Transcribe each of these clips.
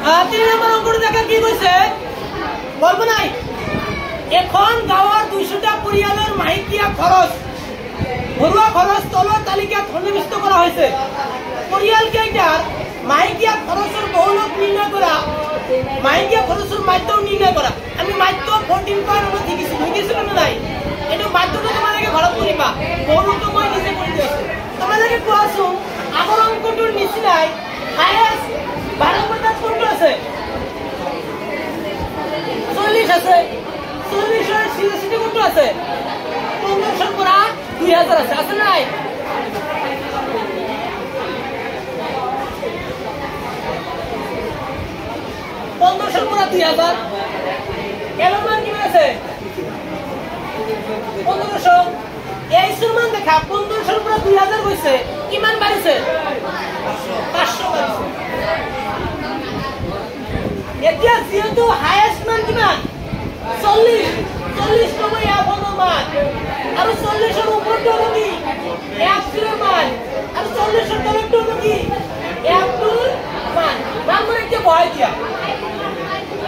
3 number অঙ্কটা দেখা কি কইছে বলবো নাই এখন গাওয়াৰ 200টা পৰিয়ালেৰ মাহিকিয়া খৰচ ঘৰোয়া খৰচ তলৰ তালিকাত সন্নিবিষ্ট করা হয়েছে পরিয়াল কেইটার মাহিকিয়া খরচের বহুলক নির্ণয় করা মাহিকিয়া খরচের মাধ্য নির্ণয় করা আমি মাধ্য 14 পয়েন্ট আমরা দেখিছিল না নাই এটা মাধ্যটা তোমাদেরকে ঘৰত কৰিবা বহুলকটো মই নিজে কৰি দিছো তোমাদেৰকে কোৱাছো আগৰ অঙ্কটোৰ নিচিনাই হাইয়েস্ট 12 নম্বৰ কোনটো আছে 40 আছে 40 এৰ সিৰিজটি কোনটো আছে 1500 পৰা 2000 আছে আছে নাই 1500 পৰা 2000 এৰ মান কি আছে 1500 এই সুমান দেখা 1500 পৰা 2000 হইছে কিমান বাড়িছে 500 বাড়িছে এতিয়া যেহেতু হাইয়েস্ট মান কিমান 40 সময় আপন মান আর 40 এর উপরটো কি 1 এর মান আর 40 এর তলটো কি 1 এর মান নাম্বার কি বয় দিয়া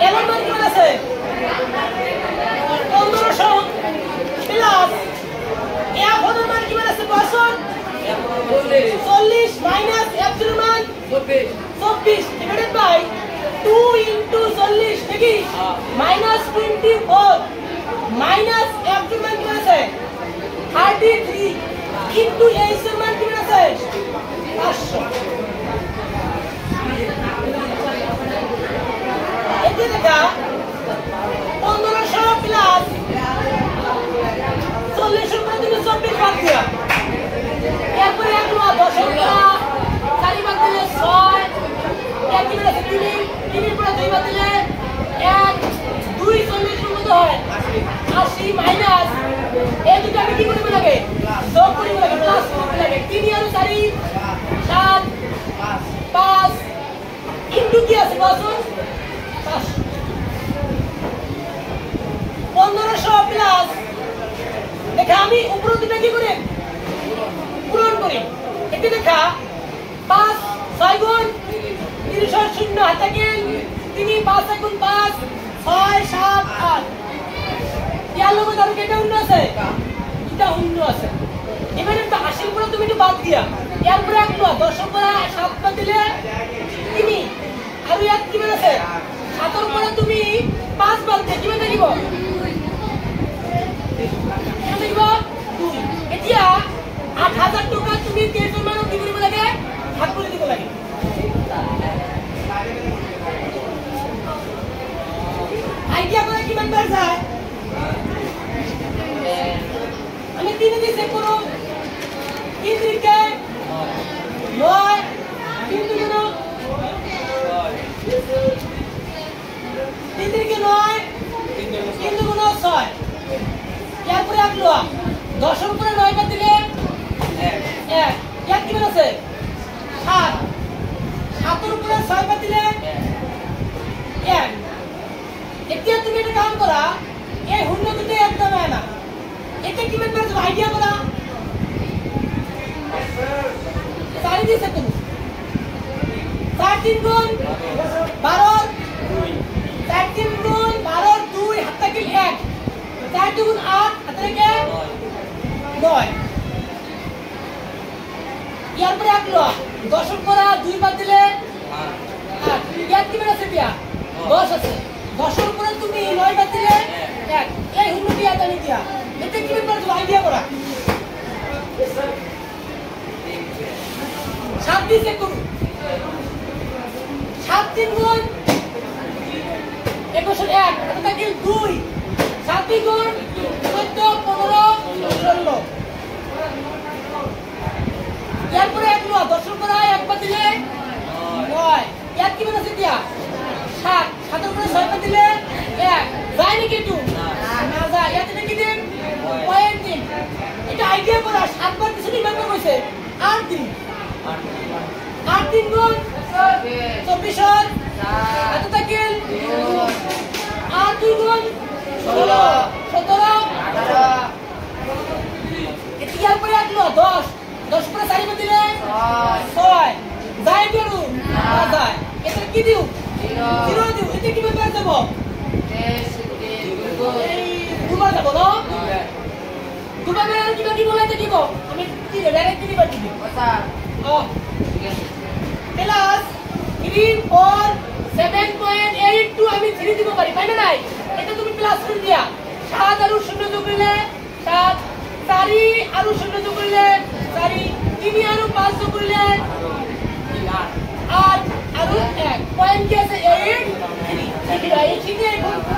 এর মান কি আছে 1500 প্লাস আপন মান কি আছে বছর 40 মাইনাস 1 এর মান 24 ডিভাইডেড বাই 2 into 40 নাকি minus 24 minus f এর মান কি আছে 33 into a এর মান কি আছে 500 এতে দেখা 1500 প্লাস 40 এর মান তুমি 24 বাদ দিয়া এরপরে এক লো 10 এর 4 বাদ দিলে 6 এক কি আছে 3 পুরো 2 বাদ দিলে 1 2 40 এর মতো হয় 80 মাইনাস এই দুটো আমি কি করব লাগে যোগ করব লাগে প্লাস করব লাগে 3 আর 4 7 5 ইনটু কি আছে বসুন 1500 প্লাস দেখা আমি উপর দুটো কি করে পূরণ করি এতে দেখা 5 6 গুণ 30 শূন্য হাতে গেল 3 5 গুণ 5 6 7 8 ইয়ার লগে ধরো কেটা শূন্য আছে এটা শূন্য আছে এবারে তো 80 পুরো তুমি একটু বাদ দিয়া এর পরে এক লো 10 পুরো 7 বাদ দিলে 3 আর এক কি আছে 7 এর পরে তুমি 5 বাদ দিয়ে কি মানে দিব দেখিব 2 এতিয়া 8000 টাকা তুমি কেজন মানুষ কি কৰিব লাগে ভাগ কৰি দিব লাগে আইডিয়া করে কিমান বার যায় আমি 3 দিয়ে চেক করব 3 দিকে 9 3 দিকে 9 3 দিকে 9 3 দিকে 6 এরপরে এক লো 10 এর উপরে 9 বাদ দিলে 1 এক কি আছে 7 7 এর উপরে 6 বাদ দিলে 1 এতিয়া তুমি এটা কাম করা এই শূন্য দুটো একদম হয় না এটা কি মানে আইডিয়া করা 4 দিয়ে সেকেন্ড 4 3 গুণ 12 4 3 গুণ 12 2 হাতে কি 1 4 2 গুণ 8 হাতে কি 9 ইয়ার পরে এক লো 10 এর পরে 2 বাদ দিলে 8 ইয়ার কি মানে আছে দিয়া 10 আছে 10 এর উপরে তুমি 9 বাদ দিলে 1 এই হুন্নতি আদানি দিয়া এতে কি ব্যাপার তো আইডিয়া করা 7 দিয়ে চেক করুন 7 3 গুণ 21 এর 1 এটা কি 2 7 2 গুণ 14 15 16 এরপরে এক লো 10 এর উপরে 1 বাদ দিলে 9 এক কি মানে আছে দিয়া 7 7 এর উপরে 6 বাদ দিলে 1 যায় নাকি 2 না যায় এতে নাকি দিন পয়েন্ট দিন এটা আইডিয়া করা 7 বার কিছু নির্মাণ কইছে 8 দিন 8 দিন গুণ 24 এর এত তাকিল 8 2 গুণ 16 17 18 এতিয়ার পরে এক লো 10 10 পরে 4 বাদ দিলে 6 যায় কেন না যায় এটা কি দিউ 0 0 দিব এটা কি বের যাব এই দুবার যাব না দুবার বের কি বাকি বলাইতে দিব আমি কি ডাইরেক্ট কি বাকি দিব আচ্ছা ও প্লাস 3 4 7.82 আমি 3 দিব পারি পাই না নাই এটা তুমি প্লাস করে দিয়া 7 আর 0 যোগ করলে 7 4 আর 0 যোগ করলে 4 3 আর 5 যোগ করলে 8 আর 1 পয়েন্ট কি আছে 8 3 ঠিক আছে এই ঠিক আছে